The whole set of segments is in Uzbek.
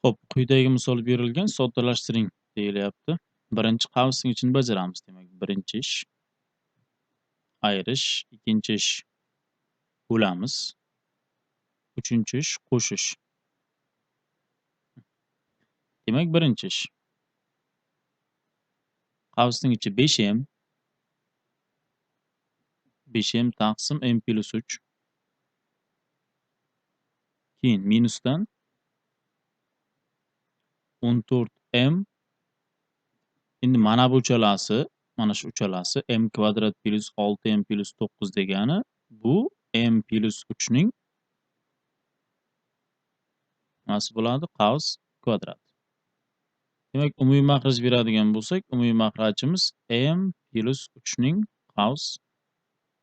Xo'p, quyidagi misol berilgan soddalashtiring deyilyapti. Birinchi qavsning ichini bajaramiz. Demak, birinchi ish ayirish, ikkinchi ish bo'lamiz, uchinchi ish qo'shish. Demak, birinchi ish qavsning ichi 5m, 5m taqsim m plus 3. Keyin minusdan 14m. Endi mana bu uchalasi, mana shu uchalasi m kvadrat plus 6m plus 9 degani bu m plus 3 ning nimasi bo'ladi? Qavs kvadrat. Demak, umumiy makhraj beradigan bo'lsak, umumiy makhrajimiz m plus 3 ning qavs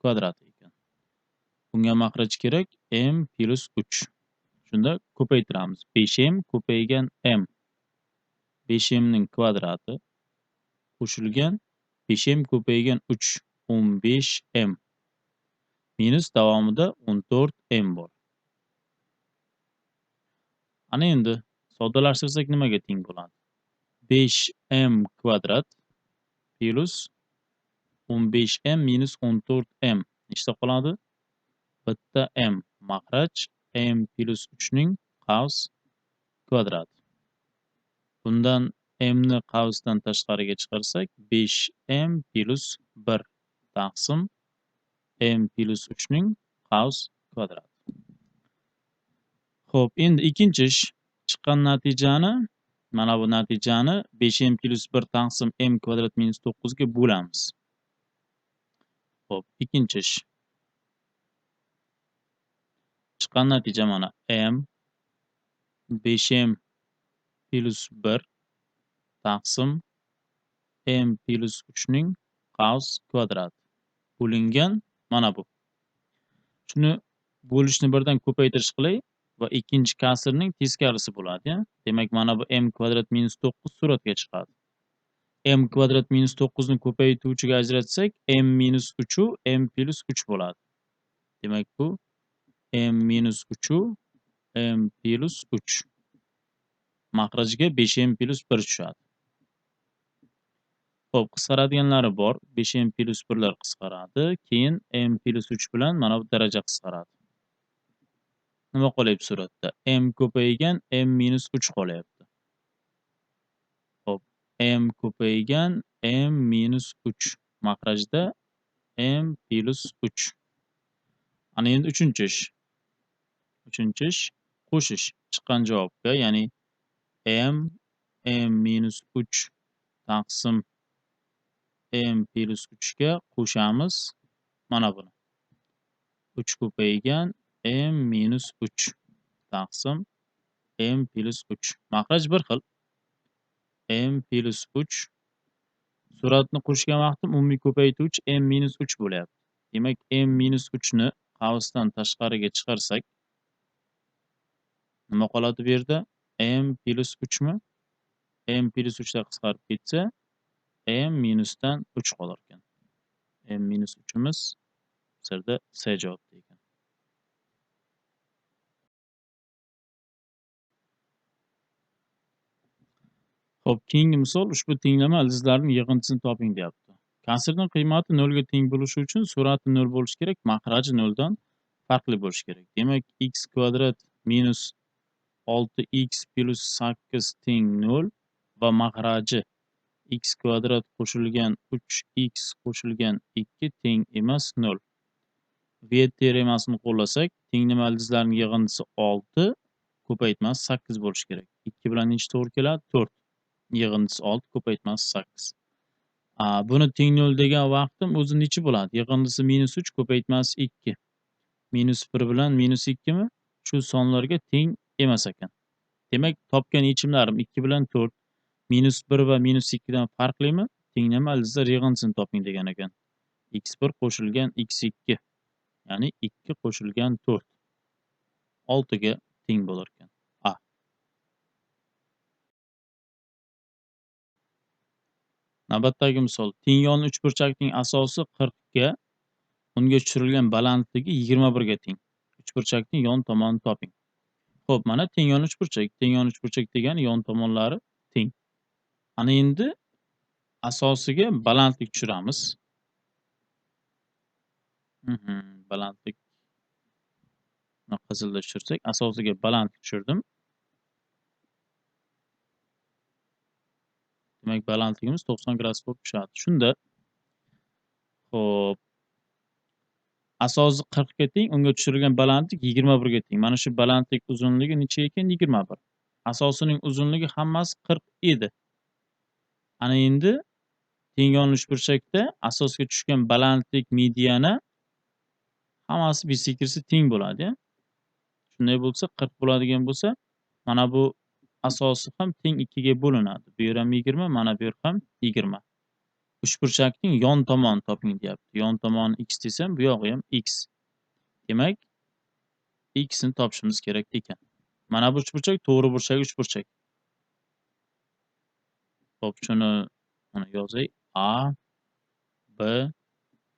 kvadrati ekan. Bunga makhraj kerak m plus 3. Shunda ko'paytiramiz. 5m ko'paygan m. 5m ning kvadrati qo'shilgan 5m ko'paygan 3 15m minus davomida 14m bor. Ana endi soddalashtirsak nimaga teng bo'ladi? 5m kvadrat plus 15m minus 14m nechta qoladi? Bitta m makhraj m plus 3 ning qavs kvadrati. Bundan m ni qavsdan tashqariga chiqarsak 5m plus 1 taqsim m plus 3 ning qavs kvadrati. Xo'p, endi ikkinchi ish chiqqan natijani, mana bu natijani 5m plus 1 taqsim m kvadrat minus 9 ga bo'lamiz. Xo'p, ikkinchi ish. Chiqqan natija mana m 5m plus 1 taqsim m plus 3 ning qavs kvadrati bo'lingan mana bu. Shuni bo'lishni birdan ko'paytirish qilay va ikkinchi kasrning teskarisi bo'ladi. Demak, mana bu m kvadrat minus 9 suratga chiqadi. M kvadrat minus 9 ni ko'paytuvchiga ajratsak, m minus 3 u m plus 3 bo'ladi. Demak, bu m minus 3 u m plus 3. Makrajga 5m plus 1 tushadi. Xo'p, qisqaradiganlari bor. 5m plus 1 lar qisqaradi. Keyin m plus 3 bilan mana bu daraja qisqaradi. Nima qolyapti suratda? M ko'paygan m minus 3 qolyapti. Xo'p, m ko'paygan m minus 3 makrajda m plus 3. Ana endi uchinchi ish. Uchinchi ish qo'shish chiqqan javobga, ya'ni m minus 3 taqsim m plus 3 ga qo'shamiz mana buni. 3 ko'paygan m minus 3 taqsim m plus 3. Makraj bir xil. M plus 3 suratni qo'shgan vaqtim umumiy ko'paytuvchi m minus 3 bo'lyapti. Demak, m minus 3 ni qavsdan tashqariga chiqarsak nima qoladi bu yerda? M plus 3 mi? M plus 3 da qisqarib ketsa m minusdan 3 qolar ekan. M minus 3 imiz bu yerda C javobda ekan. Xo'p, keyingi misol ushbu tenglama ildizlarining yig'intisini toping deyapti. Kasrning qiymati 0 ga teng bo'lishi uchun surati 0 bo'lishi kerak, makraji 0 dan farqli bo'lishi kerak. Demak, x kvadrat minus 6x plus 8 teng 0 va makraji x kvadrat qo'shilgan 3x qo'shilgan 2 teng emas 0. V teoremasini qo'llasak, tenglama ildizlarining yig'indisi 6, ko'paytmasi 8 bo'lishi kerak. 2 bilan nechi to'g'ri keladi? 4. Yig'indisi 6, ko'paytmasi 8. Buni teng 0 degan vaqtim o'zi nechi bo'ladi? Yig'indisi minus 3, ko'paytmasi 2. Minus 1 bilan minus 2 mi? Shu sonlarga teng emas ekan. Demak, topgan yechimlarim 2 bilan 4, minus 1 va minus 2 dan farqlimi? Tenglama ildizlar yig'indisini toping degan ekan. x1 qo'shilgan x2, ya'ni 2 qo'shilgan 4 6 ga teng bo'lar ekan. Navbatdagi misol. Teng yonli uchburchakning asosi 40 ga, unga tushirilgan balandligi 21 ga teng. Uchburchakning yon tomonini toping. Xo'p, mana teng yon uchburchak. Teng yon uchburchak degani yon tomonlari teng. Ana endi asosiga balandlik tushiramiz. Balandlik qizilda tushirsak, asosiga balandlik tushirdim. Demak, balandligimiz 90 gradus bo'lib tushadi. Shunda xo'p, asosi 40 ga teng, unga tushirilgan balandlik 21 ga teng. Mana shu balandlik uzunligi necha ekan? 21. Asosining uzunligi hammasi 40 edi. Ana endi teng yon uchburchakda asosga tushgan balandlik mediana hammasi bisekirsa teng bo'ladi-ya. Shunday bo'lsa 40 bo'ladigan bo'lsa, mana bu asosi ham teng 2 ga bo'linadi. Bu yer ham 20, mana bu yer ham 20. Uchburchakning yon tomonini toping deyapti. Yon tomoni x desam, bu yog'i ham x. Demak, x ni topishimiz kerak ekan. Mana bu uchburchak to'g'ri burchak uchburchak. Xo'p, shuni mana yozay. A, B,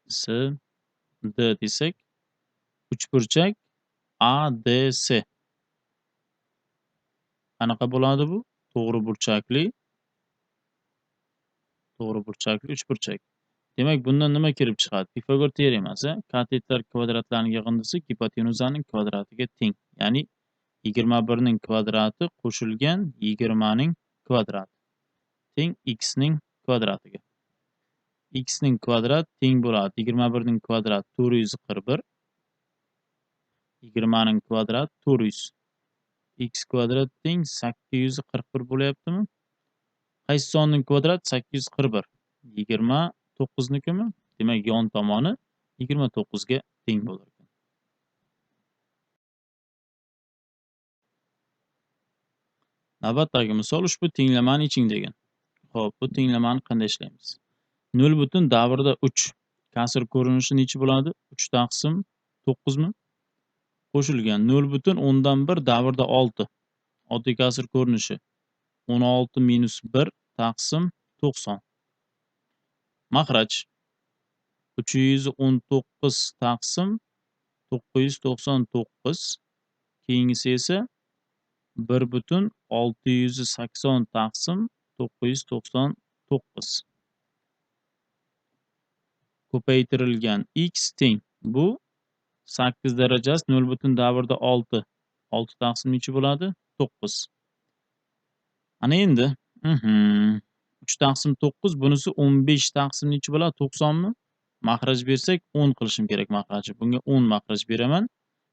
S, D desak, uchburchak ADS. Qanaqa bo'ladi bu? To'g'ri burchakli uchburchak. Demak, bundan nima kelib chiqadi? Pifagor teoremasi katetlar kvadratlarining yig'indisi gipotenuzaning kvadratiga teng. Ya'ni 21 ning kvadrati qo'shilgan 20 ning kvadrati teng x ning kvadratiga. X ning kvadrat teng bo'ladi 21 ning kvadrati 441, 20 ning kvadrati 400. X kvadrat teng 841 bo'lyaptimi? Qaysi sonning kvadrati 841? 29 nikimi? Demak, yon tomoni 29 ga teng bo'lar ekan. Navbatdagi misol ushbu tenglamani iching degan. Xo'p, bu tenglamani qanday ishlaymiz? 0,3 kasr ko'rinishi necha bo'ladi? 3 taqsim 9 mi? Qo'shilgan 0,1 davrda 6. Oddiy kasr ko'rinishi 16 minus 1 taqsim 90. Makhraj 319 taqsim 999. Keyingisi esa 1,680 taqsim 999. Ko'paytirilgan x teng. Bu 8 darajasi 0,6. 6 taqsim necha bo'ladi? 9. Ana endi 3 taqsim 9, bunisi 15 taqsim necha bo'ladi? 90 mi? Makhraj bersak 10 qilishim kerak makrajni. Bunga 10 makraj beraman.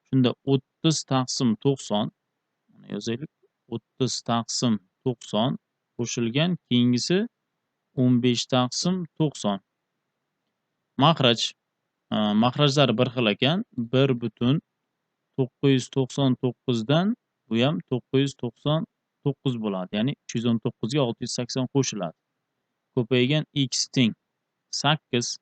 Shunda 30 taqsim 90. Mana yozaylik. 30 taqsim 90 qo'shilgan keyingisi 15 taqsim 90. Makrajlari bir xil ekan. 1,999 dan bu ham 999 bo'ladi. Ya'ni 319 ga 680 qo'shiladi. Ko'paygan x teng 8.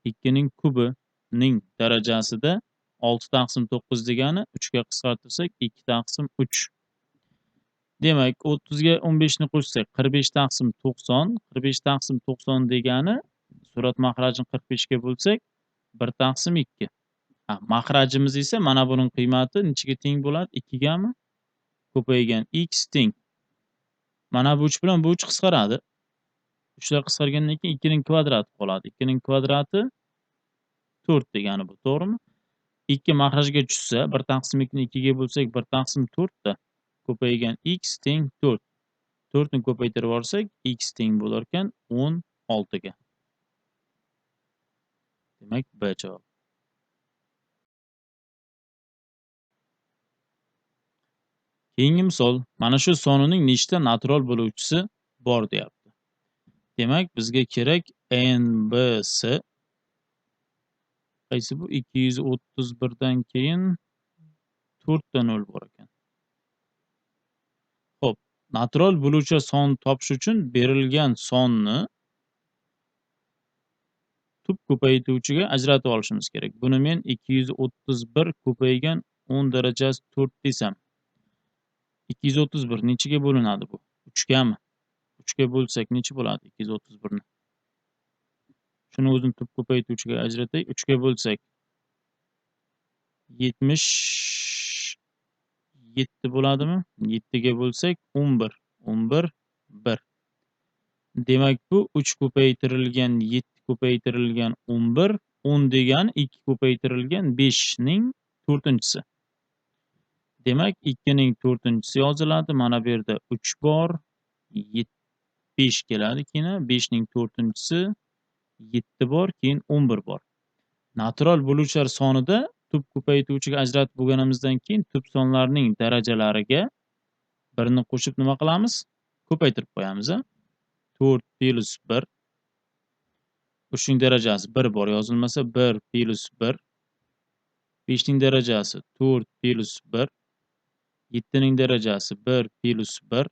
2 ning kubi ning darajasida 6 taqsim 9 degani 3 ga qisqartirsak 2 taqsim 3. Demak, 30 ga 15 ni qo'shsak 45 taqsim 90. 45 taqsim 90 degani surat makrajini 45 ga bo'lsak 1 taqsim 2. Makrajimiz esa mana buning qiymati nechaga teng bo'ladi? 2 gami? Ko'paygan x teng. Mana bu uch bilan bu uch qisqaradi. Uchlar qisqargandan keyin 2 ning kvadrati qoladi. 2 ning kvadrati 4 degani bu, to'g'rimi? 2 makrajga tushsa, 1 taqsim 2 ni 2 ga bo'lsak 1 taqsim 4 da ko'paygan x teng 4. 4 ni ko'paytirib olsak, x teng bo'lar ekan 16 ga. Demak, B javob. Keyingi misol, mana shu sonining nechta natural bo'luvchisi bor deyapti. Demak, bizga kerak NBS. Qaysi bu? 231 dan keyin 4 ta 0 bor ekan. Xo'p, natural bo'luvchi son topish uchun berilgan sonni tub ko'paytuvchiga ajratib olishimiz kerak. Buni men 231 ko'paygan 10 darajasi 4 desam, 231 nechaga bo'linadi bu? 3 gami? 3 ga bo'lsak necha bo'ladi 231 ni? Shuni o'zini tub ko'paytuvchiga ajratay. 3 ga bo'lsak 77 7 bo'ladimi? 7 ga bo'lsak 11. 11, 1. Demak, bu 3 ko'paytirilgan 7 ko'paytirilgan 11, 10 degani 2 ko'paytirilgan 5 ning 4-si. Demak, 2 ning 4-si yoziladi. Mana bu yerda 3 bor, 5 keladi keyin 5 ning 4-si, 7 bor, keyin 11 bor. Natural bo'luvchilar sonida tub ko'paytuvchiga ajratib bo'lganimizdan keyin tub sonlarning darajalariga 1 ni qo'shib nima qilamiz? Ko'paytirib qo'yamiz. 4 plus 1. Shuning darajasi 1 bor yozilmasa 1 plus 1. 5 ning darajasi 4 plus 1. 7 ning darajasi 1 plus 1.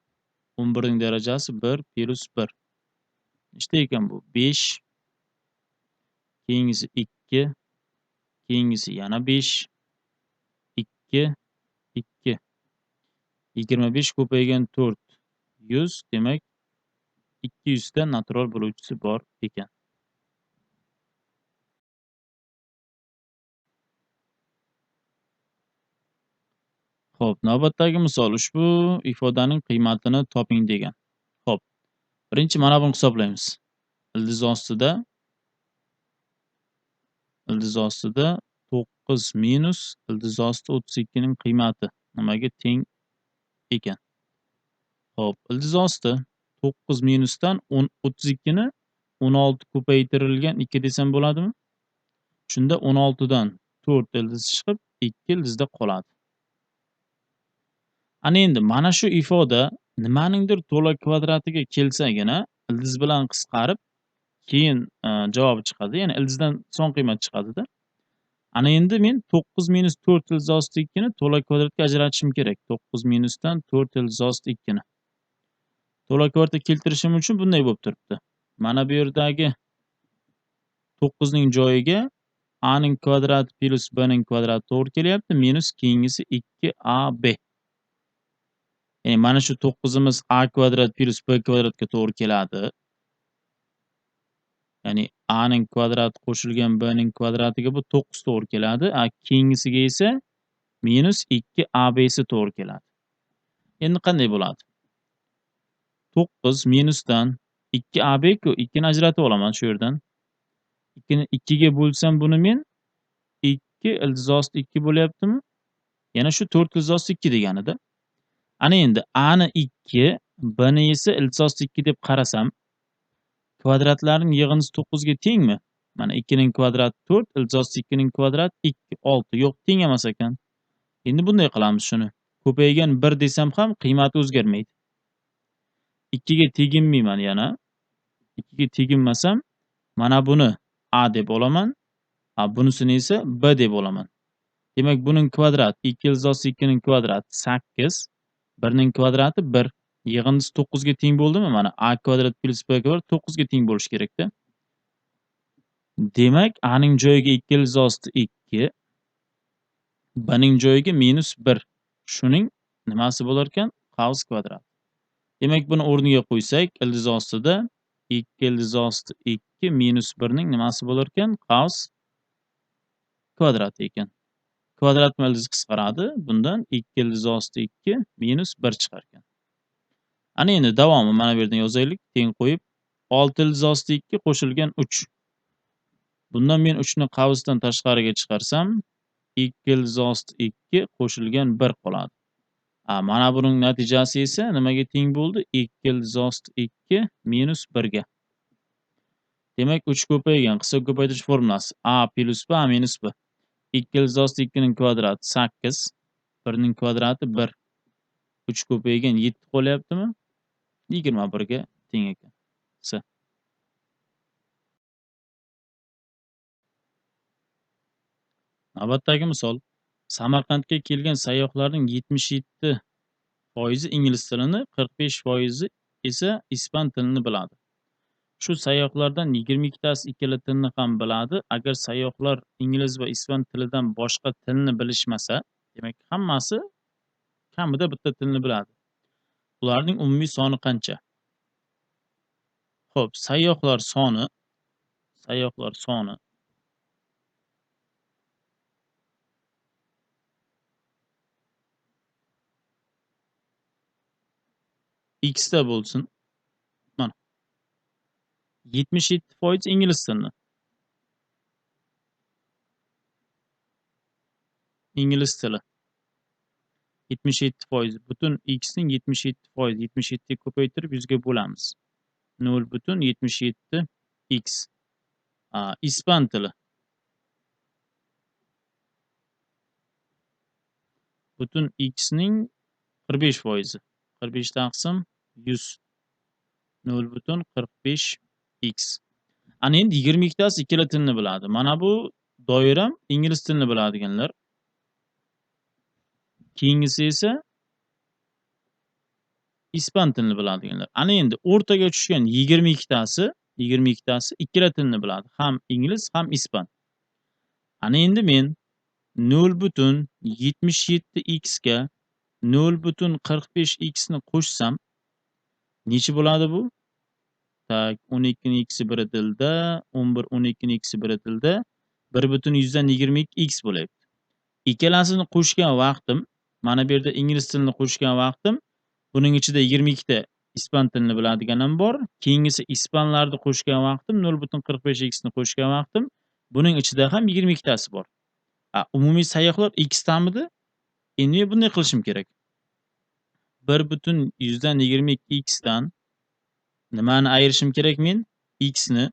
11 ning darajasi 1 plus 1. Nechta ekan bu? 5. Keyingisi 2. Keyingisi yana 5. 2, 2. 25 ko'paygan 4 100, demak 200 ta natural bo'luvchisi bor ekan. Xo'p, navbatdagi misol ushbu ifodaning qiymatini toping degan. Xo'p, birinchi mana buni hisoblaymiz. Ildiz ostida 9 minus ildiz osti 32 ning qiymati nimaga teng ekan? Xo'p, ildiz osti 9 minusdan 32 ni 16 ko'paytirilgan 2 desam bo'ladimi? Shunda 16 dan 4 ildiz chiqib 2 ildizda qoladi. Ana endi mana shu ifoda nimaningdir to'la kvadratiga kelsagina ildiz bilan qisqarib keyin javobi chiqadi. Ya'ni ildizdan son qiymat chiqadi-da. Ana endi men 9 minus 4 ildiz osti 2 ni to'la kvadratga ajratishim kerak. 9 minusdan 4 ildiz osti 2 ni. To'la kvadratga keltirishim uchun bunday bo'lib turibdi. Mana bu yerdagi 9 ning joyiga a ning kvadrati plus b ning kvadrati to'g'ri kelyapti, minus keyingisi 2ab. Ya'ni mana shu 9imiz a kvadrat plus b kvadratga to'g'ri keladi. Ya'ni a ning kvadrati qo'shilgan b ning kvadratiga bu 9 to'g'ri keladi. Keyingisiga esa minus 2ab si to'g'ri keladi. Endi qanday bo'ladi? 9 minusdan 2ab ku 2 ni ajratib olaman shu yerdan. 2 ni 2 ga bo'lsam buni men 2 ildiz osti 2 bo'lyaptimi? Yana shu 4 ildiz osti 2 deganida. Ana endi a ni 2, b ni esa ildiz osti 2 deb qarasam, kvadratlarning yig'indisi 9 ga tengmi? Mana 2 ning kvadrati 4, ildiz osti 2 ning kvadrati 2, 6. Yo'q, teng emas ekan. Endi bunday qilamiz shuni. Ko'paygan 1 desam ham qiymati o'zgarmaydi. 2 ga teginmayman yana. 2 ga teginmasam, mana buni a deb olaman, bunisini esa b deb olaman. Demak, buning kvadrati 2 ildiz osti 2 ning kvadrati 8, 1 ning kvadrati 1. Yig'indisi 9 ga teng bo'ldimi? Mana a kvadrat plus b kvadrat 9 ga teng bo'lishi kerak-da. Demak, a ning joyiga 2 ildiz osti 2, b ning joyiga minus 1. Shuning nimasi bo'lar ekan? Qavs kvadrat. Demak, buni o'rniga qo'ysak, ildiz ostida 2 ildiz osti 2 minus 1 ning nimasi bo'lar ekan? Qavs kvadrat ekan. Kvadrat bilan ildiz qisqaradi. Bundan 2 ildiz osti 2 minus 1 chiqar ekan. Ana endi davomi mana bu yerdan yozaylik, teng qo'yib 6 ildiz osti 2 qo'shilgan 3. Bundan men 3 ni qavsdan tashqariga chiqarsam 2 ildiz osti 2 qo'shilgan 1 qoladi. Mana buning natijasi esa nimaga teng bo'ldi? 2 ildiz osti 2 minus 1 ga. Demak, 3 ko'paygan qisqa ko'paytirish formulasi a plus b a minus b. 2 ildiz osti 2 ning kvadrati 8, 1 ning kvadrati 1. 3 ko'paygan 7 qolyaptimi? 21 ga teng ekan. S. Navbatdagi misol. Samarqandga kelgan sayyohlarning 77% ingliz tilini, 45% esa ispan tilini biladi. Shu sayyohlardan 22 tasi ikkala tilni ham biladi. Agar sayyohlar ingliz va ispan tilidan boshqa tilni bilishmasa, demak hammasi kamida bitta tilni biladi. Ularning umumiy soni qancha? Xo'p, sayyohlar soni X da bo'lsin. Mana 77% ingliz tilini. İngliz tili. 77%. Butun x'ning 77%. 77 ko'paytirib 100 ga bo'lamiz. 0,77 x. Ispan tili. Butun x'ning 45%. 45 taqsim 100. 0,45 x. Ana endi 22 tasi ikkala tilni biladi. Mana bu doiram ingliz tilini biladiganlar. Keyingisi esa ispan tilini biladiganlar. Ana endi o'rtaga tushgan 22 tasi ikkala tilni biladi. Ham ingliz, ham ispan. Ana endi men 0,77x ga 0,45x ni qo'shsam necha bo'ladi bu? Tak, 12 ning x'i biri tilda, 11 12 ning x'i biri tilda 1,122x bo'lyapti. Ikkalasini qo'shgan vaqtim, mana bu yerda ingliz tilini qo'shgan vaqtim, buning ichida 22 ta ispan tilini biladiganim bor. Keyingisi ispanlarni qo'shgan vaqtim 0,45x ni qo'shgan vaqtim, buning ichida ham 22 tasi bor. Umumiy sayyohlar x tamidi. Endi men bunday qilishim kerak. 1,122x dan nimani ayirishim kerak men? X ni.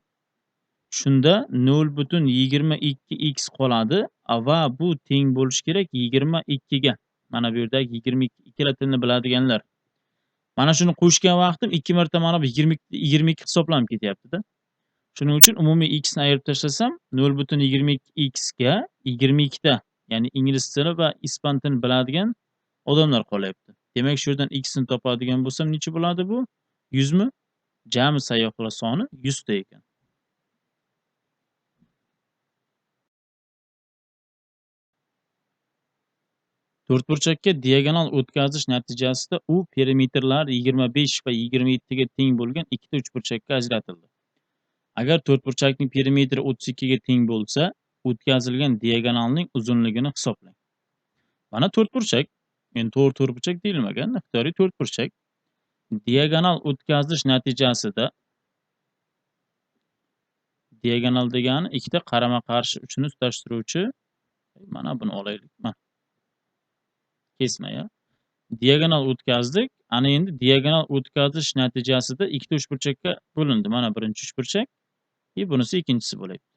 Shunda 0,22x qoladi va bu teng bo'lishi kerak 22 ga. Mana bu yerdagi 22 ikkala tilni biladiganlar. Mana shuni qo'shgan vaqtim 2 marta mana bu 22 hisoblanib ketyapti-da. Shuning uchun umumiy x ni ayirib tashlasam 0,22x ga 22 ta, ya'ni ingliz tili va ispan tilini biladigan odamlar qolyapti. Demak, shu yerdan x ni topadigan bo'lsam necha bo'ladi bu? 100 mi? Jami sayyohlar soni 100 ta ekan. To'rtburchakka diagonal o'tkazish natijasida u perimetrlar 25 va 27 ga teng bo'lgan ikkita uchburchakka ajratildi. Agar to'rtburchakning perimetri 32 ga teng bo'lsa, o'tkazilgan diagonalning uzunligini hisoblang. Mana to'rtburchak, endi to'g'ri to'rtburchak deyilmagan, ixtiyoriy to'rtburchak. Diagonal o'tkazish natijasida diagonal degani ikkita qarama-qarshi uchini tutashtiruvchi, mana buni olaylik. Mana kesma ya. Diagonal o'tkazdik. Ana endi diagonal o'tkazish natijasida ikkita uchburchakka bo'lindi. Mana birinchi uchburchak va bunisi ikkinchisi bo'lyapti.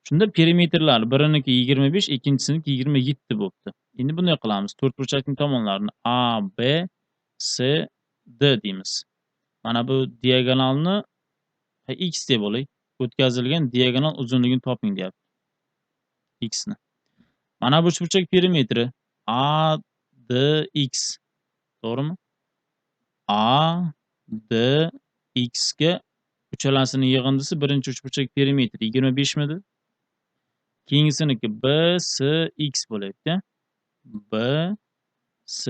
Shunda perimetrlar biriniki 25, ikkinchisiniki 27 bo'pti. Endi bunday qilamiz. To'rtburchakning tomonlarini A, B, C, D deymiz. Mana bu diagonalni x deb olaylik. O'tkazilgan diagonal uzunligini toping deyapti. X ni. Mana bu uchburchak perimetri A, D, X. To'g'rimi? A, D, X ga uchalasini yig'indisi birinchi uchburchak perimetri 25 midi? Keyingisiniki B, C, X bo'lyapti. B, C,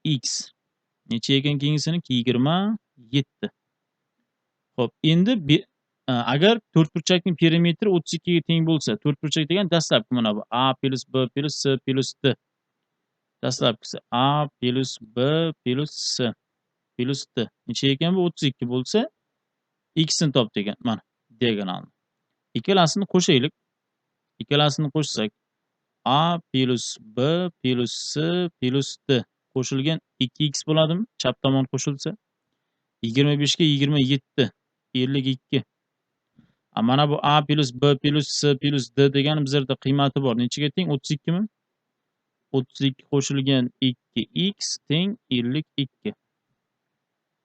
X. Necha ekan keyingisiniki? 27. Xo'p, endi agar to'rtburchakning perimetri 32 ga teng bo'lsa, to'rtburchak degan dastlabki mana bu A plus B plus C plus D. Dastlabkisi A plus B plus C plus D. Necha ekan bu? 32 bo'lsa, x ni top degan. Mana diagonalni. Ikkalasini qo'shaylik. Ikkalasini qo'shsak A plus B plus C plus D qo'shilgan 2x bo'ladimi? Chap tomon qo'shilsa 25 ga 27 52. Mana bu A plus B plus C plus D degani bizlarda qiymati bor. Nechaga teng? 32 mi? 32 qo'shilgan 2x teng 52.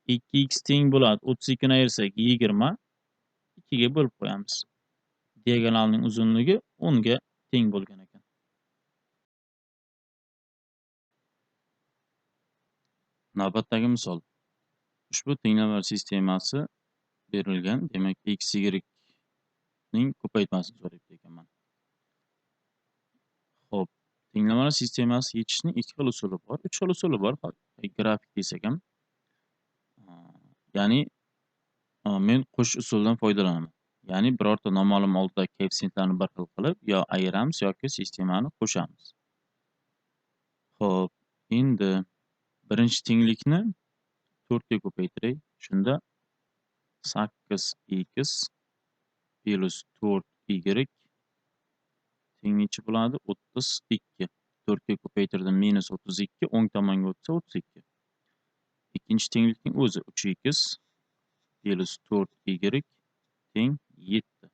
2x teng bo'ladi. 32 ni ayirsak 20. 2 ga bo'lib qo'yamiz. Diagonalning uzunligi 10 ga teng bo'lgan ekan. Navbatdagi misol. Ushbu tenglamalar sistemasi berilgan. Demak, x, y ning ko'paytmasini so'rayapti ekanman. Xo'p, tenglamalar sistemasi yechishning ikki xil usuli bor, uch xil usuli bor. Grafik desak ham. Ya'ni men qo'sh usuldan foydalanaman. Ya'ni birorta noma'lum oldidagi koeffitsiyentlarni bir xil qilib yo ayiramiz yoki sistemani qo'shamiz. Xo'p, endi birinchi tenglikni 4 ga ko'paytiray. Shunda 8x plus 4y teng necha bo'ladi? 32. 4 ga ko'paytirdim minus 32, o'ng tomonga o'tsa 32. Ikkinchi tenglikning o'zi 3x plus 4y teng 7.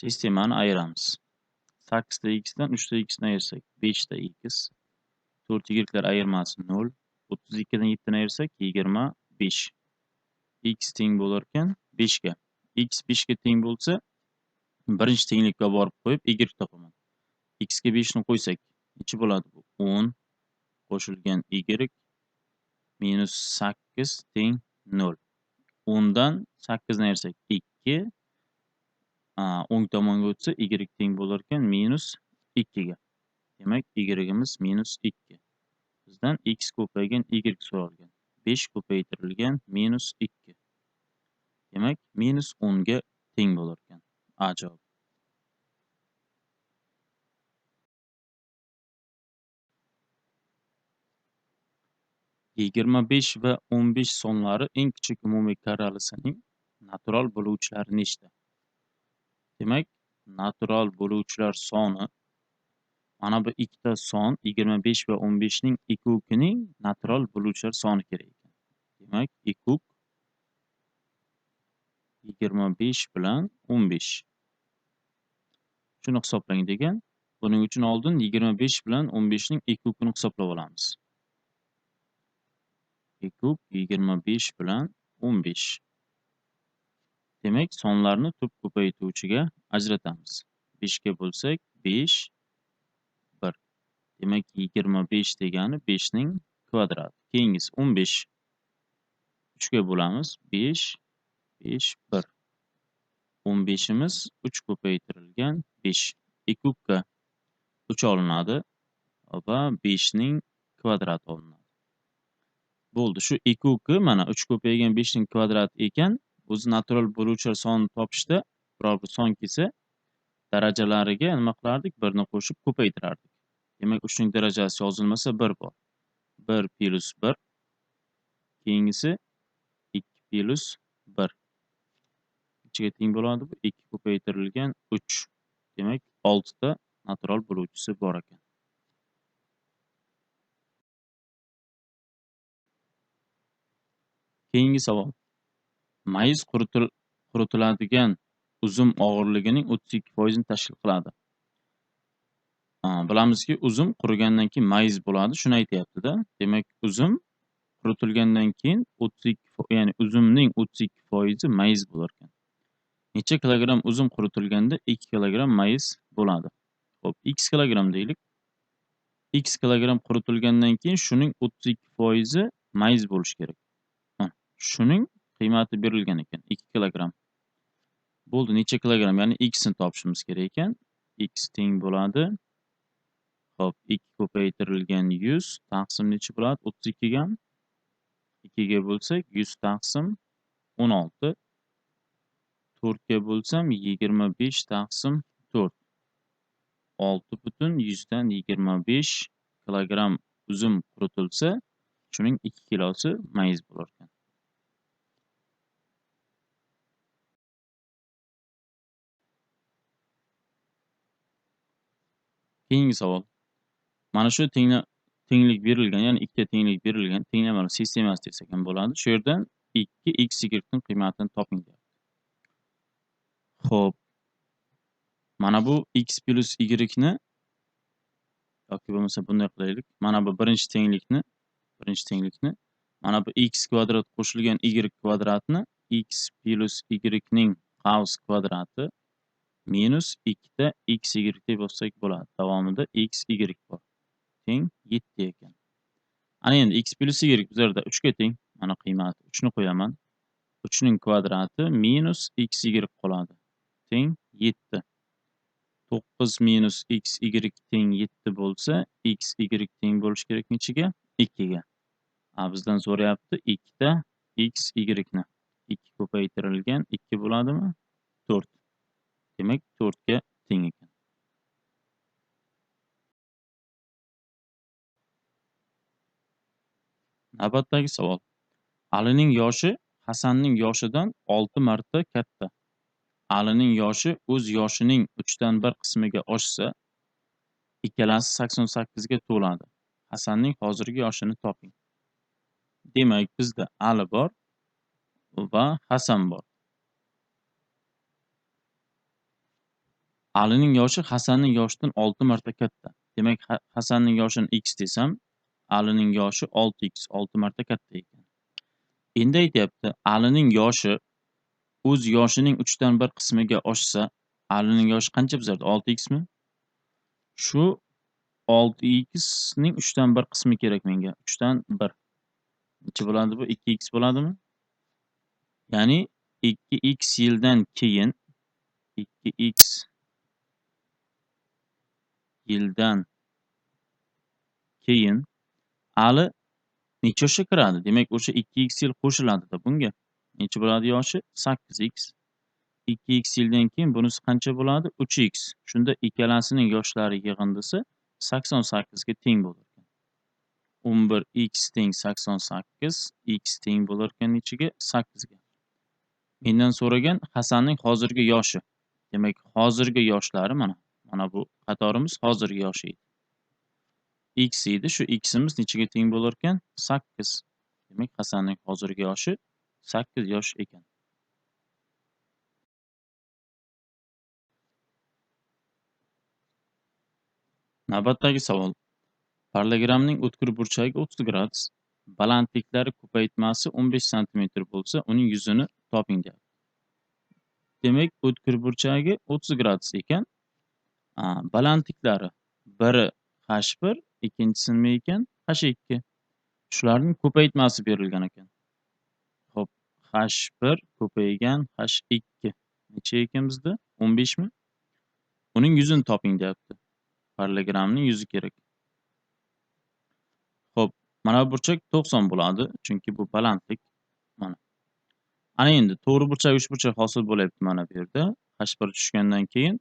Sistemani ayiramiz. 8 ta x dan 3 ta x ni ayirsak 5 ta x. 4 ylar ayirmasi 0. 32 dan 7 ni ayirsak 25. X teng bo'lar ekan 5 ga. X 5 ga teng bo'lsa, birinchi tenglikka borib qo'yib y topaman. X ga 5 ni qo'ysak, necha bo'ladi bu? 10 qo'shilgan y minus 8 teng 0. 10 dan 8 ni ayirsak 2. O'ng tomonga o'tsa y teng bo'lar ekan minus 2 ga. Demak, y-imiz minus 2. Bizdan x ko'paygan y so'ralgan. 5 ko'paytirilgan minus 2. Demak, minus 10 ga teng bo'lar ekan. A javob. Yigirma besh va 15 sonlari eng kichik umumiy karalisining natural bo'luvchilari nechta? Demak, natural bo'luvchilar soni mana bu ikkita son 25 va 15 ning ekukining natural bo'luvchilar soni kerak ekan. Demak, ekuk 25 bilan 15. Shuni hisoblang degan. Buning uchun oldin 25 bilan 15 ning ekukini hisoblab olamiz. Ekuk 25 bilan 15. Demak, sonlarni tub ko'paytuvchiga ajratamiz. 5 ga bo'lsak 5 1. Demak, 25 degani 5 ning kvadrati. Keyingisi 15. 3 ga bo'lamiz. 5 5 1. 15 imiz 3 ko'paytirilgan 5. Ekukka 3 olinadi va 5 ning kvadrati olinadi. Bo'ldi. Shu ekuki mana 3 ko'paygan 5 ning kvadrati ekan, o'zi natural bo'luvchilar sonini topishda biror bir son kelsa, darajalariga nima qilardik? 1 ni qo'shib ko'paytirardik. Demak, 3 ning darajasi yozilmasa 1 bor. 1 plus 1. Keyingisi 2 plus 1. Nechaga teng bo'ladi bu? 2 ko'paytirilgan 3. Demak, 6 ta natural bo'luvchisi bor ekan. Keyingi savol. Mayiz quritiladigan uzum og'irligining 32% ni tashkil qiladi. Bilamizki, uzum qurigandan keyin mayiz bo'ladi, shuni aytayapti-da. Demak, uzum quritilgandan keyin 32, ya'ni uzumning 32% mayiz bo'lar ekan. Necha kilogramm uzum quritilganda 2 kilogramm mayiz bo'ladi? Xo'p, x kilogramm deylik. X kilogramm quritilgandan keyin shuning 32% mayiz bo'lishi kerak. Shuning qiymati berilgan ekan 2 kilogramm. Bo'ldi, necha kilogramm? Ya'ni x ni topishimiz kerak ekan. X teng bo'ladi. Xo'p, 2 ko'paytirilgan 100 taqsim necha bo'ladi? 32 ga 2 ga bo'lsak 100 taqsim 16. 4 ga bo'lsam 25 taqsim 4. 6,100 dan 25 kilogramm uzum quritilsa, shuning 2 kilosi mayiz bo'lar ekan. Keyingi savol. Mana shu tenglik berilgan, ya'ni ikkita tenglik berilgan tenglamalar sistemasi desak ham bo'ladi. Shu yerdan 2 x y ning qiymatini toping deyapti. Xo'p. Mana bu x plus y ni yoki bo'lmasa bunday qilaylik. Mana bu birinchi tenglikni mana bu x kvadrat qo'shilgan y kvadratni x plus y ning qavs kvadrati minus 2 ta x y deb yozsak bo'ladi. Davomida x y bor. Teng 7 ekan. Ana endi x plus y bu yerda 3 ga teng. Mana qiymati 3 ni qo'yaman. 3 ning kvadrati minus x y qoladi. Teng 7. 9 minus x y teng 7 bo'lsa, x y teng bo'lishi kerak nechiga? 2 ga. Bizdan so'rayapti 2 ta x y ni. 2 ko'paytirilgan 2 bo'ladimi? 4. Demak, 4 ga teng ekan. Navbatdagi savol. Alining yoshi Hasanning yoshidan 6 marta katta. Alining yoshi o'z yoshining 1/3 qismiga oshsa, ikkalasi 88 ga to'ladi. Hasanning hozirgi yoshini toping. Demak, bizda Ali bor va Hasan bor. Alining yoshi Hasanning yoshidan 6 marta katta. Demak, Hasanning yoshini x desam, Alining yoshi 6x, 6 marta katta ekan. Endi aytyapti, Alining yoshi o'z yoshining 1/3 qismiga oshsa, Alining yoshi qancha bizlarda? 6x mi? Shu 6x ning 3/1 qismi kerak menga. 3/1. Necha bo'ladi bu? 2x bo'ladimi? Ya'ni 2x yildan keyin 2x yildan keyin Ali necha yoshga kiradi? Demak, o'sha 2x yil qo'shiladi-da bunga. Necha bo'ladi yoshi? 8x. 2x yildan keyin bunisi qancha bo'ladi? 3x. Shunda ikkalasining yoshlari yig'indisi 88 ga teng bo'lar ekan. 11x teng 88, x teng bo'lar ekan nechiga? 8 ga. Mendan so'ragan Hasanning hozirgi yoshi. Demak, hozirgi yoshlari mana bu qatorimiz hozirgi yoshi edi. X edi, shu ximiz nechaga teng bo'lar ekan? 8. Demak, Hasanning hozirgi yoshi 8 yosh ekan. Navbatdagi savol. Parallelogramning o'tkir burchagi 30 gradus, balandliklari ko'paytmasi 15 santimetr bo'lsa, uning yuzini toping deyapti. Demak, o'tkir burchagi 30 gradus ekan. Balandliklari biri h1, ikkinchisi nima ekan? h2. Shularning ko'paytmasi berilgan ekan. Xo'p, h1 ko'paygan h2 necha ekan bizda? 15 mi? Uning yuzini toping deyapti. Parallelogramning yuzi kerak. Xo'p, mana bu burchak 90 bo'ladi, chunki bu balandlik. Mana. Ana endi to'g'ri burchak, uchburchak hosil bo'lyapti mana bu yerda. h1 tushgandan keyin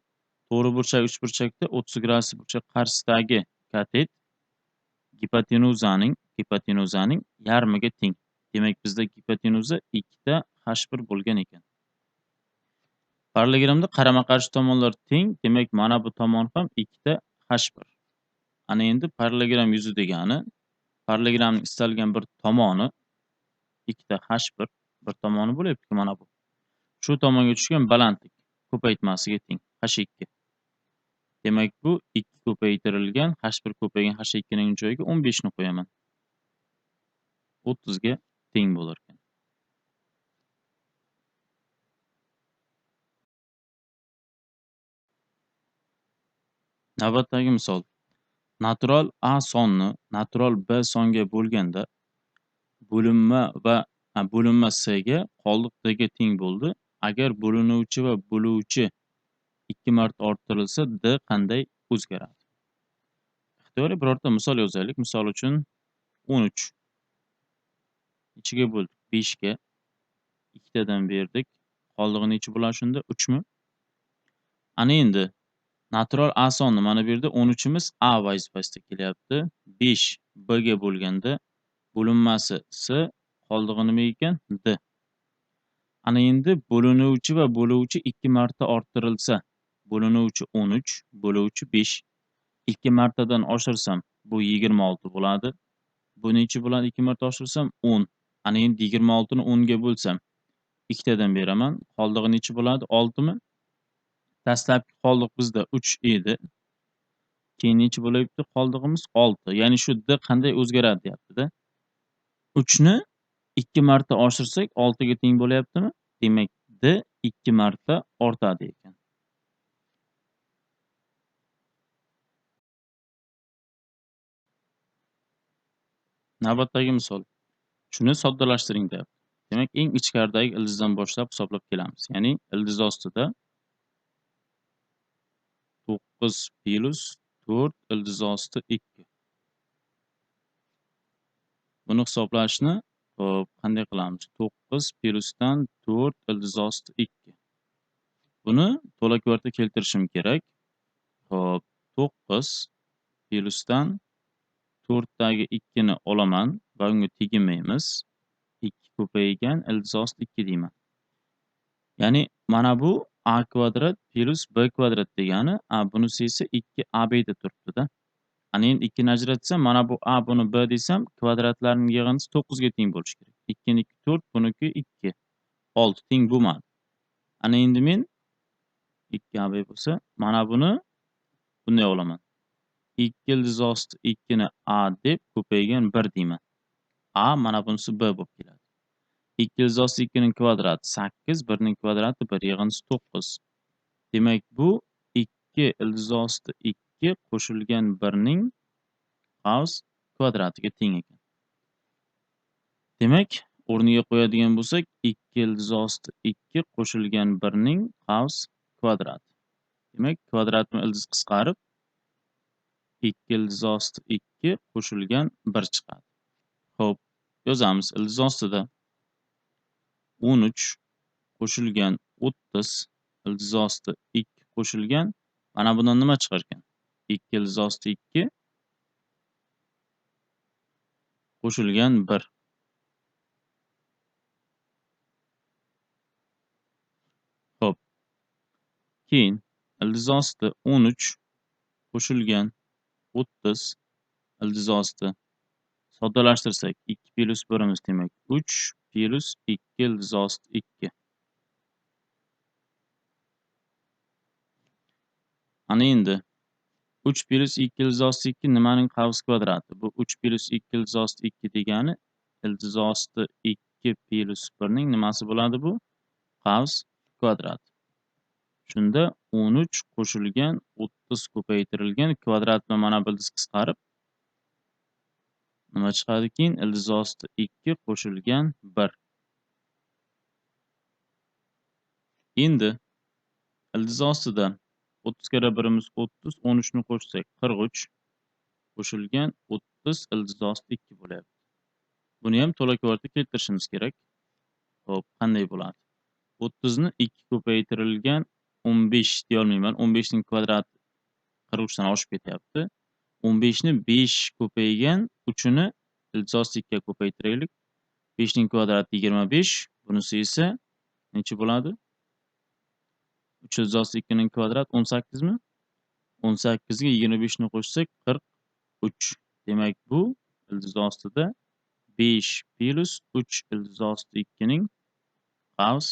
to'g'ri burchak, uchburchakda 30 gradus burchak qarshisidagi katet gipotenuzaning yarmiga teng. Demak, bizda gipotenuza 2 ta h1 bo'lgan ekan. Parallelogramda qarama-qarshi tomonlar teng, demak, mana bu tomon ham 2 ta h1. Ana endi parallelogram yuzi degani parallelogramning istalgan bir tomoni 2 ta h1 bir tomoni bo'lyapti mana bu. Shu tomonga tushgan balandlik ko'paytmasiga teng h2. Demak, bu 2 ko'paytirilgan h1 ko'paygan h2 ning joyiga 15 ni qo'yaman. 30 ga teng bo'lar ekan. Navbatdagi misol. Natural A sonni natural B songa bo'lganda bo'linma S ga qoldiq D ga teng bo'ldi. Agar bo'linuvchi va bo'luvchi 2 marta orttirilsa, D qanday o'zgaradi? Ixtiyoriy birorta misol yozaylik. Misol uchun 13 nechiga bo'ldik? 5 ga 2 tadan berdik. Qoldig'i necha bo'ladi shunda? 3 mi? Ana endi natural A sonni mana bu yerda 13 imiz A vazifasida kelyapti. 5 B ga bo'lganda bo'linmasi S, qoldig'i nima ekan? D. Ana endi bo'linuvchi va bo'luvchi 2 marta orttirilsa, bo'linuvchi 13, bo'luvchi 5. 2 martadan oshirsam bu 26 bo'ladi. Bu necha bo'ladi? 2 marta oshirsam 10. Ana endi 26 ni 10 ga bo'lsam 2 tadan beraman. Qoldig'i necha bo'ladi? 6 mi? Dastlabki qoldiq bizda 3 edi. Keyin necha bo'lyapti? Qoldig'imiz 6. Ya'ni shu D qanday o'zgaradi deyapti-da. 3 ni 2 marta oshirsak 6 ga teng bo'lyaptimi? Demak, D 2 marta ortadi ekan. Navbatdagi misol. Shuni soddalashtiring deyapti. Demak, eng ichkaridagi ildizdan boshlab hisoblab kelamiz. Ya'ni ildiz ostida 9 plus 4 ildiz osti 2. Buni hisoblashni xo'p, qanday qilamiz? 9 plusdan 4 ildiz osti 2. Buni to'la kvarta keltirishim kerak. Xo'p, 9 plusdan 4 dagi 2 ni olaman va unga teginmaymiz. 2 ko'paygan ildiz 2 deyman. Ya'ni mana bu a kvadrat plus b kvadrat degani, bunisi esa 2ab da turibdi-da. Ana endi 2 ni ajratsam, mana bu a, buni b desam, kvadratlarning yig'indisi 9 ga teng bo'lishi kerak. 2 niki 4, buniki 2. 6 teng bo'lmadi. Ana endi men 2ab bo'lsa, mana buni bunday olaman. 2 ildiz osti 2 ni a deb ko'paygan 1 deyman. A mana bunisi b bo'lib keladi. 2 ildiz osti 2 ning kvadrati 8, 1 ning kvadrati 1, yig'indisi 9. Demak, bu 2 ildiz osti 2 qo'shilgan 1 ning qavs kvadratiga teng ekan. Demak, o'rniga qo'yadigan bo'lsak, 2 ildiz osti 2 qo'shilgan 1 ning qavs kvadrati. Demak, kvadratma ildiz qisqarib 2 ildiz osti 2 qo'shilgan 1 chiqadi. Xo'p, yozamiz. Ildiz ostida 13 qo'shilgan 30 ildiz osti 2 qo'shilgan, mana bundan nima chiqar ekan? 2 ildiz osti 2 qo'shilgan 1. Xo'p. Keyin ildiz osti 13 qo'shilgan 30 ildiz osti, soddalashtirsak 2 plus 1imiz demak 3 plus 2 ildiz osti 2. Ana endi 3 plus 2 ildiz osti 2 nimaning qavs kvadrati? Bu 3 plus 2 ildiz osti 2 degani ildiz osti 2 plus 1 ning nimasi bo'ladi bu? Qavs kvadrati. Shunda 13 qo'shilgan 30 ko'paytirilgan kvadratma mana bu ildiz qisqarib nima chiqadi keyin? Ildiz osti 2 qo'shilgan 1. Endi ildiz ostida 30 kara 1imiz 30, 13 ni qo'shsak 43 qo'shilgan 30 ildiz osti 2 bo'lyapti. Buni ham to'la-kvarta keltirishimiz kerak. Xo'p, qanday bo'ladi? 30 ni 2 ko'paytirilgan 15 deya olmayman. 15 ning kvadrati 43 dan oshib ketyapti. 15 ni 5 ko'paygan 3 ni ildiz osti 2 ga ko'paytiraylik. 5 ning kvadrati 25, bunisi esa necha bo'ladi? 3 ildiz osti 2 ning kvadrati 18 mi? 18 ga 25 ni qo'shsak 43. Demak, bu ildiz ostida 5 plus 3 ildiz osti 2 ning qavs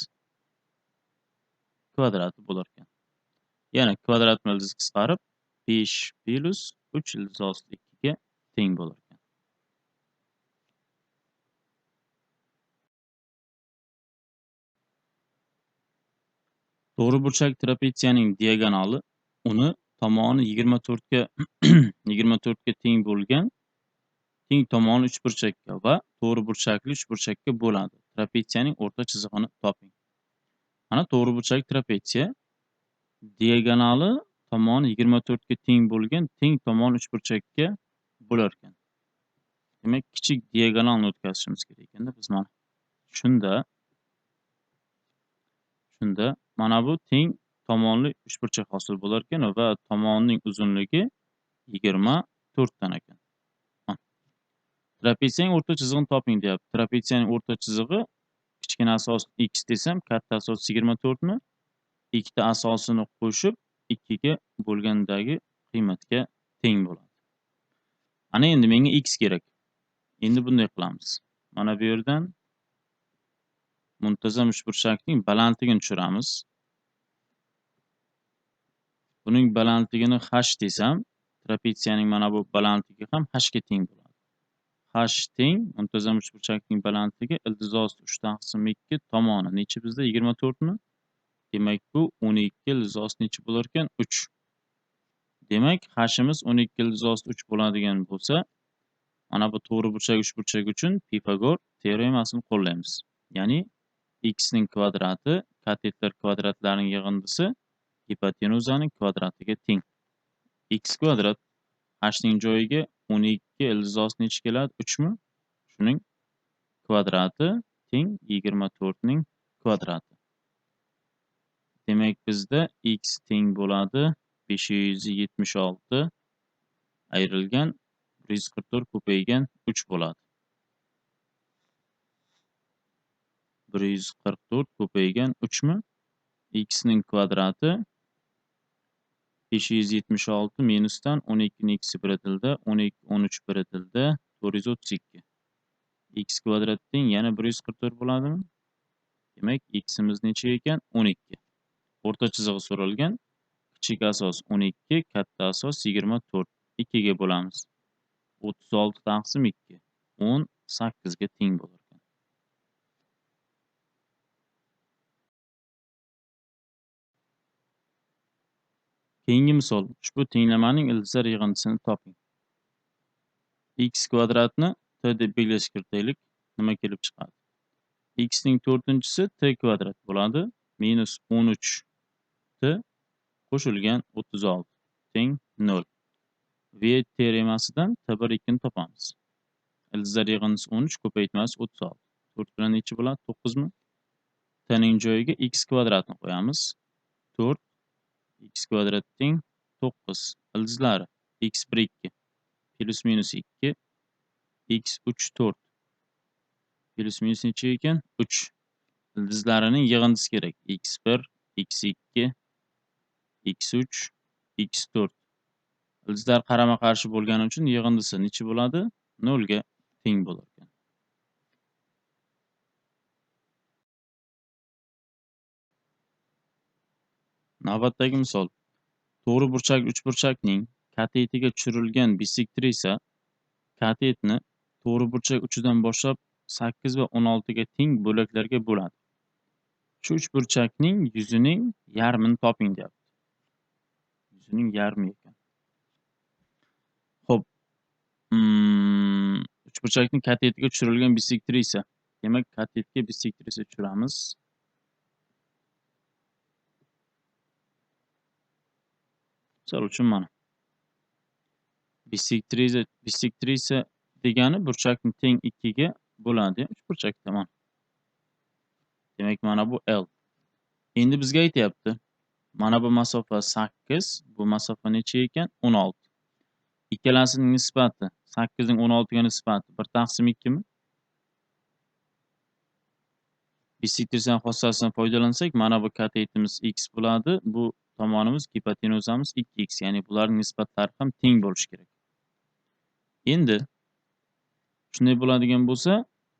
kvadrati bo'lar ekan. Yana kvadratma ildiz qisqarib 5 plus 3 ildiz osti 2 ga teng bo'lar ekan. To'g'riburchak trapetsiyaning diagonali uni tomoni 24 ga 24 ga teng bo'lgan teng tomoni uchburchakka va to'g'riburchakli uchburchakka bo'ladi. Trapetsiyaning o'rta chizig'ini toping. Mana to'g'riburchak trapetsiya diagonali tomoni 24 ga teng bo'lgan teng tomon uchburchakka bo'lar ekan. Demak, kichik diagonalni o'tkazishimiz kerak ekanda biz mana. Shunda mana bu teng tomonli uchburchak hosil bo'lar ekan va tomonining uzunligi 24 dan ekan. Trapetsiyaning o'rta chizig'ini toping deyapti. Trapetsiyaning o'rta chizig'i kichkina asos x desam, katta asos 24 mi? Ikkita asosini qo'shib 2 ga bo'lgandagi qiymatga teng bo'ladi. Ana endi menga x kerak. Endi bunday qilamiz. Mana bu yerdan muntazam uchburchakning balandligini tushiramiz. Buning balandligini h desam, trapetsiyaning mana bu balandligi ham h ga teng bo'ladi. H teng muntazam uchburchakning balandligi ildiz osti 3/2 tomoni necha bizda? 24 mi? Demak, bu 12 ildiz osti necha bo'lar ekan? 3. Demak, h'imiz 12 ildiz osti 3 bo'ladigan bo'lsa, mana bu to'g'riburchak uchburchak uchun Pifagor teoremasini qo'llaymiz. Ya'ni x ning kvadrati katetlar kvadratlarining yig'indisi gipotenuzaning kvadratiga teng. X kvadrat h ning joyiga 12 ildiz osti necha keladi? 3 mi? Shuning kvadrati teng 24 ning kvadrati. Demak, bizda x teng bo'ladi 576 ayrilgan 144 ko'paygan 3 bo'ladi. 144 ko'paygan 3 mi? X ning kvadrati 576 minusdan 12 ning x'i kiritildi. 12, 13 kiritildi. 432. X kvadrat teng yana 144 bo'ladimi? Demak, x imiz necha ekan? 12. O'rta chizig'i so'ralgan. Kichik asos 12, katta asos 24. 2 ga bo'lamiz. 36 taqsim 2. 18 ga teng bo'lar ekan. Keyingi misol. Ushbu tenglamaning ildizlar yig'indisini toping. X kvadratni t deb belgilash kiritaylik. Nima kelib chiqadi? X ning 4-chisi t kvadrat bo'ladi. Minus 13 t qo'shilgan 36 teng 0. V teoremasidan t1 2 ni topamiz. Ildizlar yig'indisi 13, ko'paytmasi 36. 4 bilan necha bo'ladi? 9 mi? T ning joyiga x kvadratni qo'yamiz. 4 x kvadrat teng 9. Ildizlari x1 2 plus minus 2 x3 4 plus minus necha ekan? 3. Ildizlarining yig'indisi kerak. x1 x2 x3 x4. Ildizlar qarama-qarshi bo'lgani uchun yig'indisi necha bo'ladi? 0 ga teng bo'lar ekan. Navbatdagi misol. To'g'ri burchak uchburchakning katetiga tushirilgan bisektrisa katetni to'g'ri burchak uchidan boshlab 8 va 16 ga teng bo'laklarga bo'ladi. Shu uchburchakning yuzining yarmini toping deyapti. Yuzining yarmi ekan. Xo'p, uchburchakning katetiga tushirilgan bisektrisa. Demak, katetga bisektrisa tushiramiz. Misol uchun mana. Bisektrisa degani burchakni teng 2 ga bo'ladi. Uchburchak tomon. Demak, mana bu L. Endi bizga aytayapti. Mana bu masofa 8, bu masofa necha ekan? 16. Ikkalasining nisbati 8 ning 16 ga nisbati 1/2 mi? Bisektrisaning xossasidan foydalansak, mana bu katetimiz x bo'ladi. Bu tomonimiz gipotenuzamiz 2x, ya'ni bularning nisbatlari ham teng bo'lishi kerak. Endi shunday bo'ladigan bo'lsa,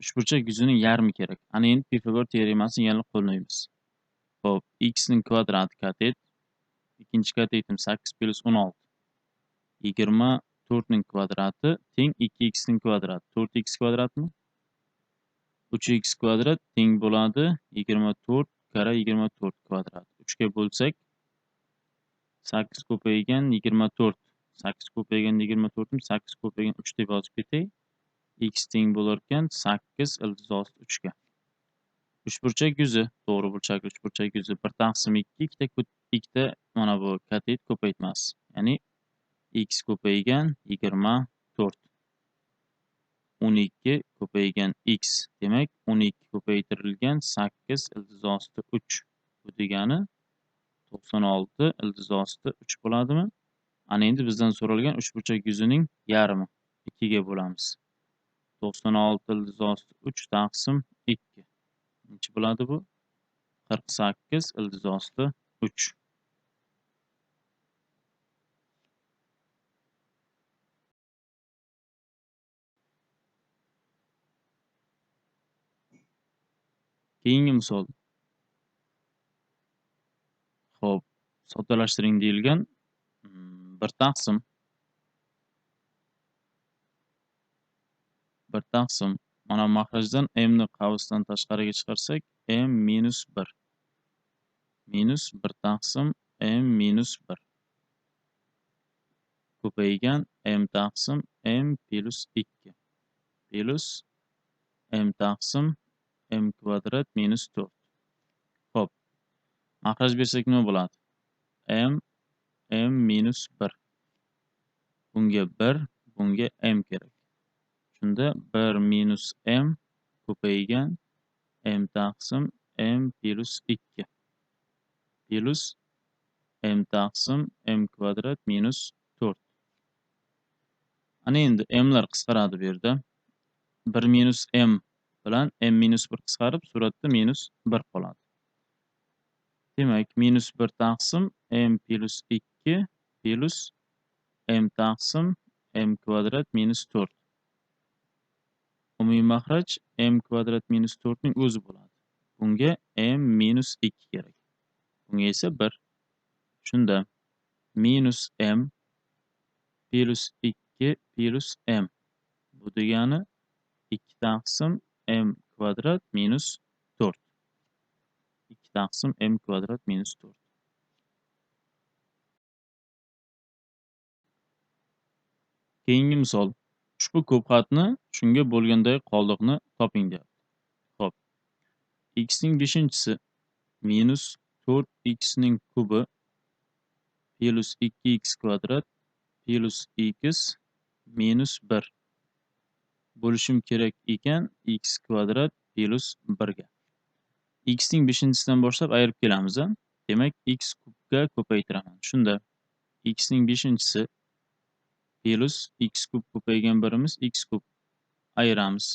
uchburchak yuzining yarmi kerak. Ana endi Pifagor teoremasini yana qo'llaymiz. Xo'p, x ning kvadrati katet, ikkinchi katetim 8 plus 16. 24 ning kvadrati teng 2x ning kvadrati. 4x kvadratmi? 3x kvadrat teng bo'ladi 24 kara 24 kvadrat. 3 ga bo'lsak 8 ko'paygan 24. 8 ko'paygan 24 mi? 8 ko'paygan 3 deb yozib ketay. X teng bo'lar ekan 8 ildiz osti 3 ga. Uchburchak yuzi, to'g'ri burchakli uchburchak yuzi 1/2 ikkita mana bu katet ko'paytmasi. Ya'ni x ko'paygan 24. 12 ko'paygan x. Demak, 12 ko'paytirilgan 8 ildiz osti 3. Bu degani 96 ildiz osti 3 bo'ladimi? Ana endi bizdan so'ralgan uchburchak yuzining yarmi 2 ga bo'lamiz. 96 ildiz osti 3 taqsim 2. Necha bo'ladi bu? 48 ildiz osti 3. Keyingi misol. Xo'p, soddalashtiring deyilgan 1 taqsim mana mahrajdan m ni qavsdan tashqariga chiqarsak m minus 1 minus 1 taqsim m minus 1 ko'paygan m taqsim m plus 2 plus m taqsim m kvadrat minus 4. Xo'p, mahraj bersak nima bo'ladi? m minus 1. Bunga 1, bunga m kerak. Shunda 1 minus m ko'paygan m taqsim m plus 2 plus m taqsim m kvadrat minus 4. Ana endi m lar qisqaradi bu yerda. 1 minus m bilan m-1 qisqarib, suratda -1 qoladi. Demak, -1 taqsim m plus 2 plus m taqsim m kvadrat -4. Umumiy makhraj m kvadrat -4 ning o'zi bo'ladi. Bunga m-2 kerak. Bunga esa 1. Shunda -m plus 2 plus m. Bu degani 2 taqsim m kvadrat -4. 2 taqsim m kvadrat -4. Keyingi misol. Ushbu ko'pxatni shunga bo'lgandagi qoldiqni toping deyapti. Xo'p. X ning 5-chisi -4x ning kubi plus 2x kvadrat plus x -1 bo'lishim kerak ekan x kvadrat plus 1 ga. X ning 5-chisidan boshlab ayirib kelamiz. Demak, x kubga ko'paytiraman. Shunda x ning 5-chisi plus x kub ko'paygan birimiz x kub. Ayiramiz.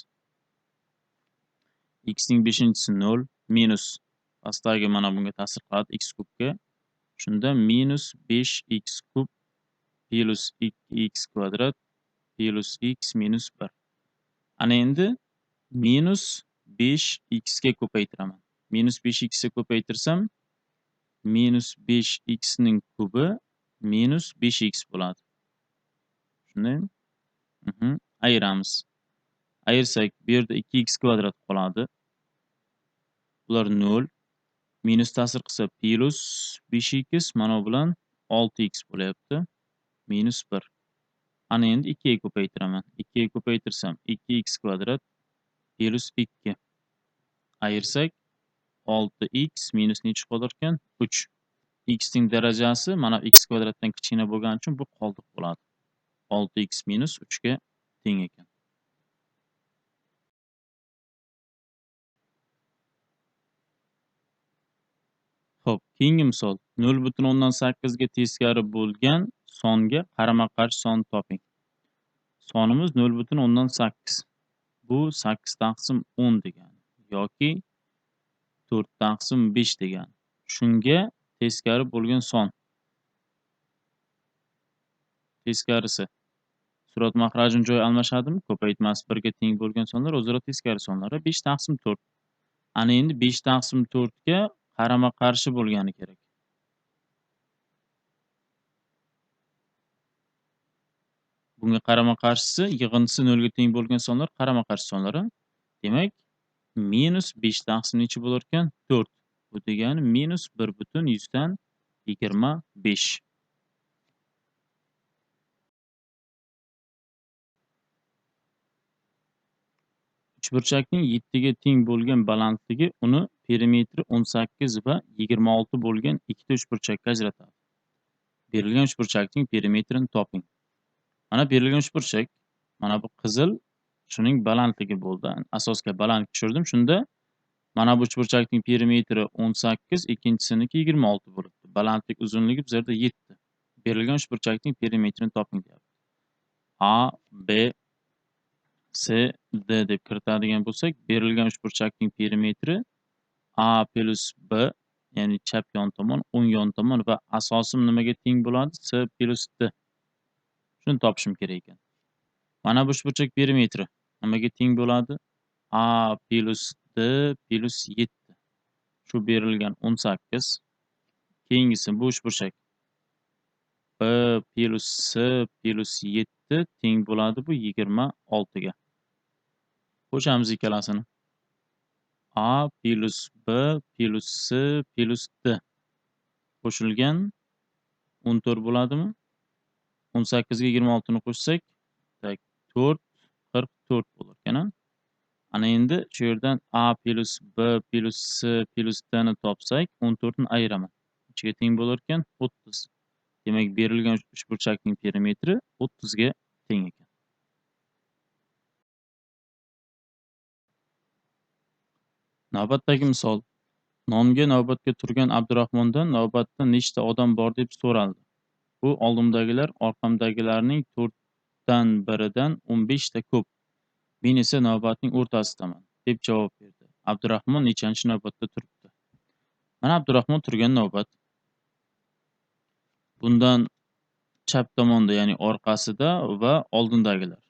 X ning 5-chisi 0 minus pastdagi mana bunga ta'sir qiladi x kubga. Shunda -5x kub plus 2x kvadrat plus x -1. Ana endi -5x ga ko'paytiraman. -5x ga ko'paytirsam -5x ning kubi -5x bo'ladi. Shundaymi? Ayiramiz. Ayirsak, bu yerda 2x kvadrat qoladi. Bular 0. Minus ta'sir qilsa plus 5x mana bu bilan 6x bo'lyapti. -1. Ana endi 2 ga ko'paytiraman. 2 ga ko'paytirsam 2x kvadrat plus 2. Ayirsak 6x minus necha qolar ekan? 3. X ning darajasi mana x kvadratdan kichkina bo'lgani uchun bu qoldiq bo'ladi. 6x minus 3 ga teng ekan. Xo'p, keyingi misol 0.8 ga teskari bo'lgan songa qarama-qarshi son toping. Sonimiz 0.8. Bu 8 taqsim 10 degani yoki 4 taqsim 5 degani. Shunga teskari bo'lgan son. Teskarisi. Surat mahrajini joy almashadimi? Ko'paytmasi 1 ga teng bo'lgan sonlar o'zaro teskari sonlar. 5 taqsim 4. Ana endi 5 taqsim 4 ga qarama-qarshi bo'lgani kerak. Bunga qarama-qarshisi yig'indisi 0 ga teng bo'lgan sonlar qarama-qarshi sonlar. Demak, -5 taqsim necha bo'lar ekan? 4. Bu degani -1/125. Uchburchakning 7 ga teng bo'lgan balandligi uni perimetri 18 va 26 bo'lgan ikkita uchburchakka ajratadi. Berilgan uchburchakning perimetrini toping. Mana berilgan uchburchak, mana bu qizil shuning balandligi bo'ldi. Asosga baland tushirdim. Shunda mana bu uchburchakning perimetri 18, ikkinchisiniki 26 bo'libdi. Balandlik uzunligi bu yerda 7. Berilgan uchburchakning perimetrini toping deyapti. A, B, C, D deb kiritadigan bo'lsak, berilgan uchburchakning perimetri A plus B, ya'ni chap yon tomon, o'ng yon tomon va asosim nimaga teng bo'ladi? C plus D. Shuni topishim kerak ekan. Mana bu uchburchak perimetri nimaga teng bo'ladi? A plus D plus 7. Shu berilgan 18. Keyingisi bu uchburchak B plus C plus 7 teng bo'ladi bu 26 ga. Qo'shamiz ikkalasini. A plus B plus C plus D qo'shilgan 14 bo'ladimi? 18 ga 26 ni qo'shsak, 4 44 bo'lar ekan. Ana endi shu yerdan A plus B plus C plus D ni topsak, 14 ni ayiraman. Ichiga teng bo'lar ekan 30. Demak, berilgan uchburchakning perimetri 30 ga teng ekan. Navbatdagi misol. Nonga navbatga turgan Abdurahmondan navbatda nechta odam bor deb so'raldi. Bu oldimdagilar orqamdagilarning 4 dan biridan 15 ta ko'p. Men esa navbatning o'rtasidaman. deb javob berdi. Abdurahmon nechanchi navbatda turibdi? Mana Abdurahmon turgan navbat. Bundan chap tomonda, ya'ni orqasida va oldindagilar.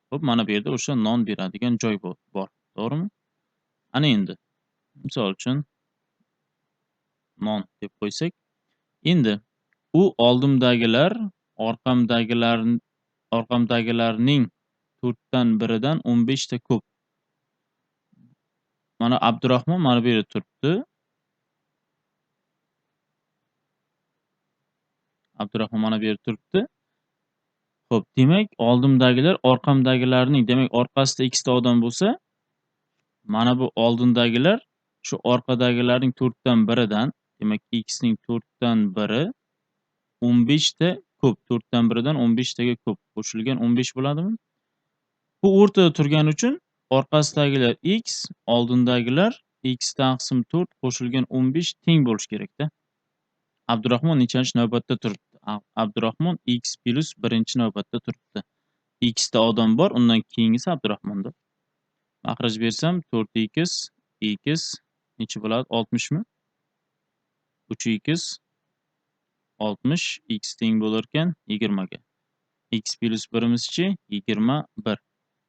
Xo'p, mana bu yerda o'sha non beradigan joy bor, to'g'rimi? Ana endi, misol uchun non deb qo'ysak, endi u oldimdagilar orqamdagilarning 4 dan biridan 15 ta ko'p. Mana Abdurahmon mana bu yerda turibdi. Abdurahmon mana bu yerda turibdi. Xo'p, demak, oldimdagilar orqamdagilarning, demak, orqasida ikkita odam bo'lsa, mana bu oldindagilar shu orqadagilarning 4 dan biridan, demak, x ning 4 dan biri 15 ta ko'p. 4 dan biridan 15 taga ko'p. Qo'shilgan 15 bo'ladimi? Bu o'rtada turgani uchun orqasidagilar x, oldindagilar x taqsim 4 qo'shilgan 15 teng bo'lishi kerak-da. Abdurahmon nechanchi navbatda turibdi? Abdurahmon x plus 1-chi navbatda turibdi. X ta odam bor, undan keyingisi Abdurahmonda. Makhraj bersam 4x, x necha bo'ladi? 60 mi? 3x 60, x teng bo'lar ekan 20 ga. X plus 1-imizchi 21.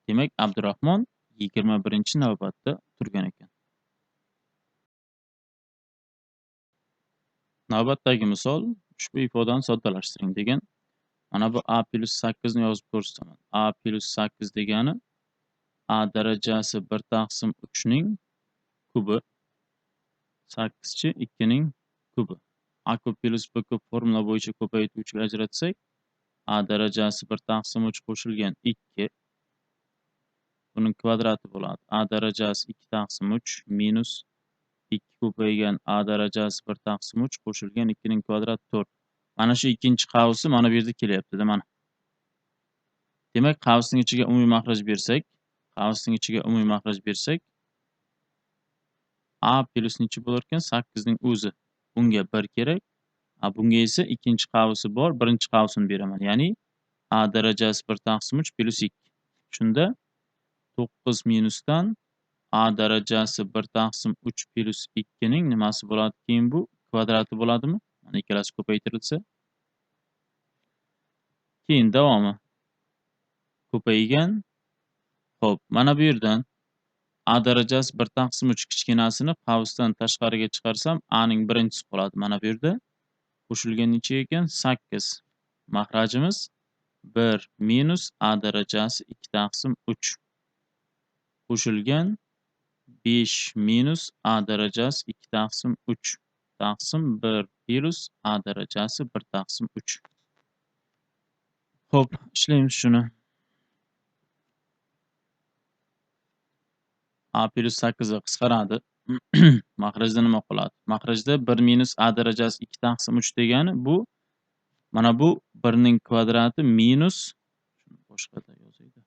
Demak, Abdurahmon 21-chi navbatda turgan ekan. Navbatdagi misol, ushbu ifodani soddalashtiring degan. Mana bu a plus 8 ni yozib ko'rsataman. A plus 8 degani a darajasi 1 taqsim 3 ning kubi. 8 chi 2 ning kubi. A kub plus b kub formula bo'yicha ko'paytiruvchiga ajratsak, a darajasi 1 taqsim 3 qo'shilgan 2 buning kvadrati bo'ladi. A darajasi 2 taqsim 3 minus 2 ko'paygan a darajasi 1 taqsim 3 qo'shilgan 2 ning kvadrati 4. Mana shu ikkinchi qavsi mana bu yerda kelyapti-da mana. Demak, qavsning ichiga umumiy makhraj bersak, a plus necha bo'lar ekan? 8 ning o'zi. Bunga 1 kerak. Bunga esa ikkinchi qavsi bor, birinchi qavsini beraman. Ya'ni a darajasi 1 taqsim 3 plus 2. Shunda 9 minusdan a darajasi 1 taqsim 3 plus 2 ning nimasi bo'ladi? Keyin bu kvadrati bo'ladimi? Mana ikkalasi ko'paytirilsa. Keyin davomi. Ko'paygan. Xo'p, mana bu yerdan a darajasi 1 taqsim 3 kichkinasini qavsdan tashqariga chiqarsam, a ning birinchisi qoladi. Mana bu yerda qo'shilgan necha ekan? 8. Makhrajimiz 1 minus a darajasi 2 taqsim 3 qo'shilgan 5 minus a darajasi 2 taqsim 3 taqsim 1 plus a darajasi 1 taqsim 3. Xo'p, ishlaymiz shuni. A plus 8 ga qisqaradi. Makhrajda nima qoladi? Makhrajda 1 minus a darajasi 2 taqsim 3 degani bu mana bu 1 ning kvadrati minus, shuni boshqada yozaydi.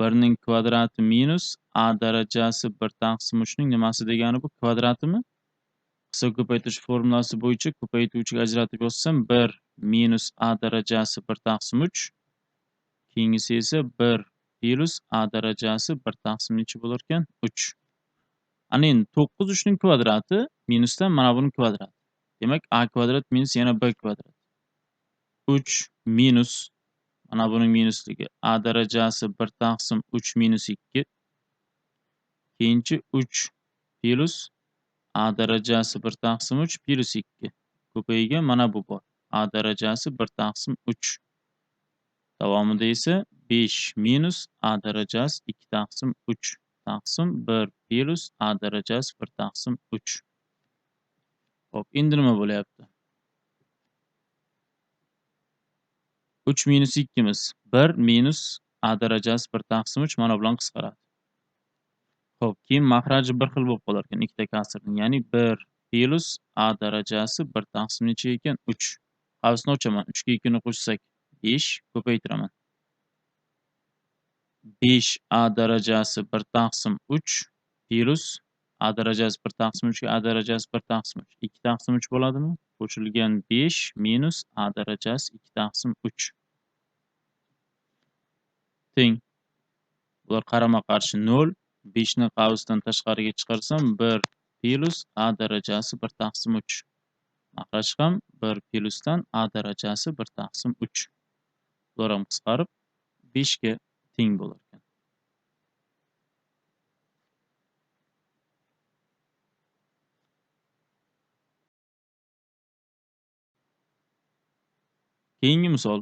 1 ning kvadrati minus a darajasi 1 taqsim 3 ning nimasi degani bu? Kvadratimi? Qisqa ko'paytirish formulasi bo'yicha ko'paytuvchiga ajratib yozsam 1 minus a darajasi 1 taqsim 3. Keyingisi esa 1 plus a darajasi 1 taqsim necha bo'lar ekan? 3. Ana endi 9 3 ning kvadrati minusdan mana buning kvadrati. Demak, a kvadrat minus yana b kvadrat. 3 minus mana buning minusligi a darajasi 1 taqsim 3 minus 2. Keyinchi 3 plus a darajasi 1 taqsim 3 plus 2. Ko'paygan mana bu bor. A darajasi 1 taqsim 3. Davomida esa 5 minus a darajasi 2 taqsim 3 taqsim 1 plus a darajasi 1 taqsim 3. Xo'p, endi nima bo'lyapti? 3 minus 2 miz 1 minus a darajasi 1 taqsim 3 mana bilan qisqaradi. Xo'p, keyin makhraji bir xil bo'lib qolar ekan ikkita kasrning. Ya'ni 1 plus a darajasi 1 taqsim necha ekan? 3. Qavsni ochaman. 3 ga 2 ni qo'shsak 5 ko'paytiraman. 5 a darajasi 1 taqsim 3 plus a darajasi 1 taqsim 3 ga a darajasi 1 taqsim 3. 2 taqsim 3 bo'ladimi? Qo'shilgan 5 minus a darajasi 2 taqsim 3 teng Bular qarama-qarshi 0. 5 ni qavsdan tashqariga chiqarsam 1 plus a darajasi 1 taqsim 3. Makraj ham 1 plusdan a darajasi 1 taqsim 3. Bular ham qisqarib 5 ga teng bo'lar ekan. Keyingi misol.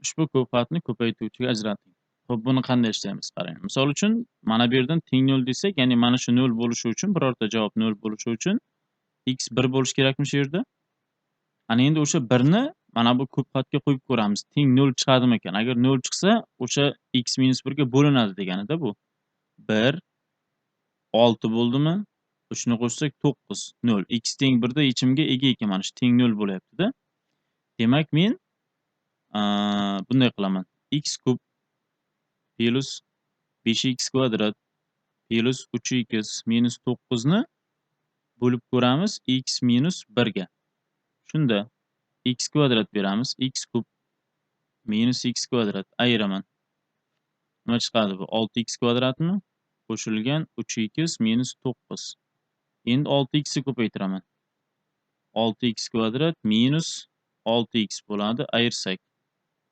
Ushbu ko'patni ko'paytuvchiga ajrating. Xo'p, buni qanday ishlaymiz? Qarang. Misol uchun, mana bu yerdan teng 0 desak, ya'ni mana shu 0 bo'lishi uchun, birorta javob 0 bo'lishi uchun x 1 bo'lishi kerakmi shu yerda? Ana endi o'sha 1 ni mana bu ko'patga qo'yib ko'ramiz. Teng 0 chiqadimi ekan? Agar 0 chiqsa, o'sha x - 1 ga bo'linadi deganida bu. 1 6 bo'ldimi? 3 ni qo'shsak 9 0. X teng 1 da yechimga ega ekan, mana shu teng 0 bo'lyapti-da. Demak, men bunday qilaman. X kub plus 5x kvadrat plus 3x minus 9 ni bo'lib ko'ramiz x minus 1 ga. Shunda x kvadrat beramiz. X kub minus x kvadrat ayiraman. Nima chiqadi bu? 6x kvadratmi? Qo'shilgan 3x minus 9. Endi 6x ni ko'paytiraman. 6x kvadrat minus 6x bo'ladi. Ayirsak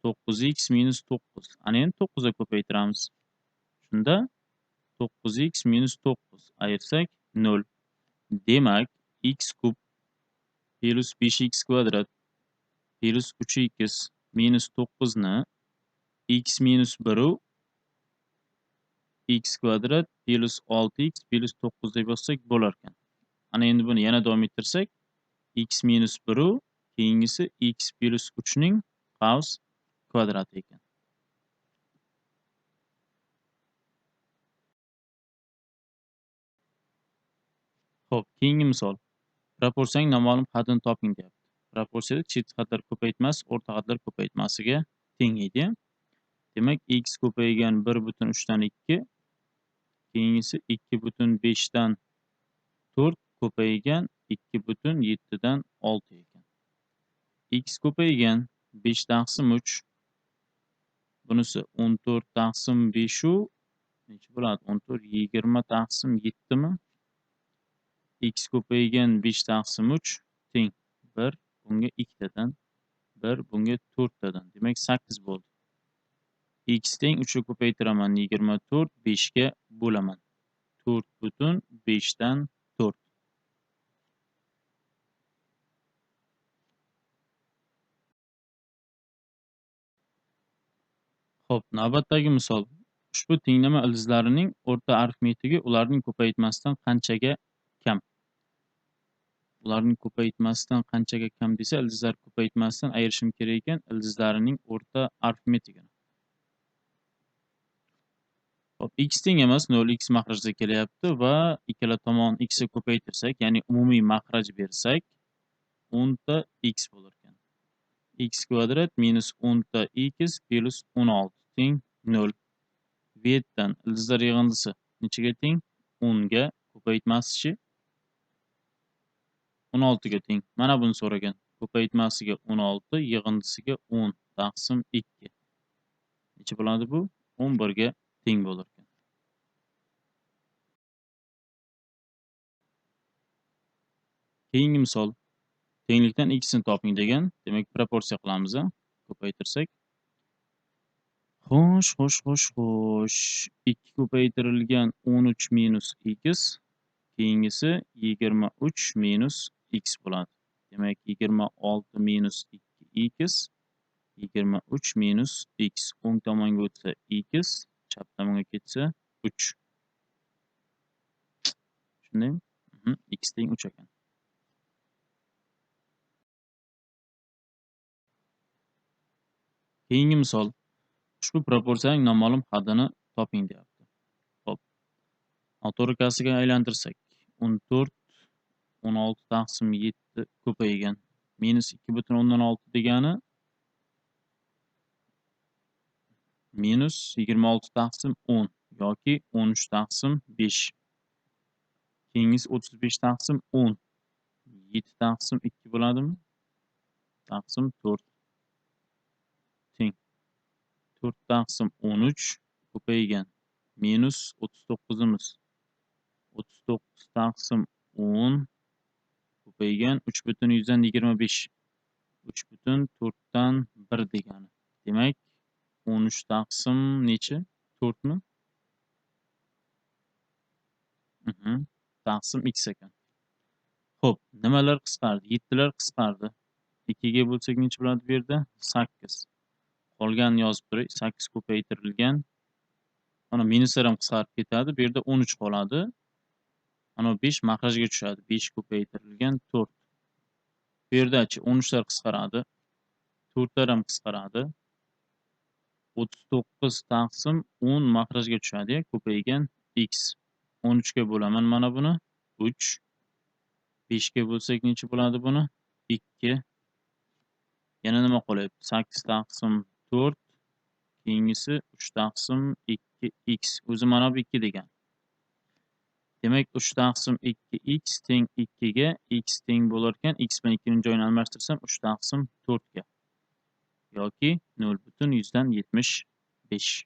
9x minus 9. Ana endi 9 ga ko'paytiramiz. Shunda 9x minus 9 ayirsak 0. Demak, x kub plus 5x kvadrat plus 3x minus 9 ni x minus 1 x kvadrat plus 6x plus 9 deb yozsak bo'lar ekan. Ana endi buni yana davom ettirsak, x minus 1 keyingisi x plus 3 ning qavs kvadrati ekan. Xo'p, keyingi misol. Proporsiyaning noma'lum haddini toping deyapti. Proporsiyada chetki hadlar ko'paytmasi o'rta hadlar ko'paytmasiga teng edi. Demak, x ko'paygan 1,3 dan 2, keyingisi 2,5 dan 4 ko'paygan 2,7 dan 6 ekan. X ko'paygan 5 taqsim 3, bunisi 14 taqsim 5 u necha bo'ladi? 14 20 taqsim 7 mi? X ko'paygan 5 taqsim 3 teng 1 bunga 2 tadan 1 bunga 4 tadan. Demak 8 bo'ldi. X teng 3 ga ko'paytiraman 24 5 ga bo'laman. 4,5 dan 4. Xo'p, navbatdagi misol. Ushbu tenglama ildizlarining o'rta arifmetigi ularning ko'paytmasidan qanchaga kam? Ularning ko'paytmasidan qanchaga kam desa, ildizlar ko'paytmasidan ayirishim kerak ekan ildizlarining o'rta arifmetigini. Xo'p, x teng emas 0, x makrajda kelyapti va ikkala tomon x ga ko'paytirsak, ya'ni umumiy makraj bersak, 10 ta x bo'lar ekan. X kvadrat minus 10 ta x plus 16 teng 0. Bu yerdan ildizlar yig'indisi nechaga teng? 10 ga ko'paytmasi-chi 16 ga teng. Mana buni so'ragan. Ko'paytmasiga 16, yig'indisiga 10 taqsim 2. Necha bo'ladi bu? 11 ga teng bo'lar ekan. Keyingi misol. Tenglikdan x ni toping degan. Demak, proporsiya qilamiz. Ko'paytirsak. Xo'sh. 2 ko'paytirilgan 13 minus x. Keyingisi 23 minus x bo'ladi. Demak, 26 minus 2x, 23 minus x. O'ng tomonga o'tsa x, chap tomonga ketsa 3. Shundaymi? X teng 3 ekan. Keyingi misol. Ushbu proporsiyaning noma'lum haddini toping deyapti. Xo'p. Autorikasiga aylantirsak, 14 16 taqsim 7 ko'paygan. Minus 2,6 degani minus 26 taqsim 10 yoki 13 taqsim 5. Keyingisi 35 taqsim 10. 7 taqsim 2 bo'ladimi? Taqsim 4 teng 4 taqsim 13 ko'paygan minus 39'imiz 39 taqsim 10 ko'paygan 3,25 3,4dan 1 degani. Demak, 13 taqsim necha? 4 mi? Taqsim x ekan. Xo'p, nimalar qisqardi? 7lar qisqardi. 2 ga bo'lsak necha bo'ladi bu yerda? 8. Qolganini yozib turay. 8 ko'paytirilgan. Mana minuslar ham qisqarib ketadi. Bu yerda 13 qoladi. Mana 5 makrajga tushadi. 5 ko'paytirilgan 4. Bu yerdachi 13lar qisqaradi. 4lar ham qisqaradi. 39 taqsim 10 makrajga tushadi, ko'paygan x. 13 ga bo'laman mana buni 3. 5 ga bo'lsak necha bo'ladi buni? 2. Yana nima qolyapti? 8 taqsim 4 keyingisi 3 taqsim 2x. O'zi mana bu 2 degan. Demak 3 taqsim 2x teng 2 ga x teng bo'lar ekan. X bilan 2 ning joyini almashtirsam 3 taqsim 4 ga yoki 0,75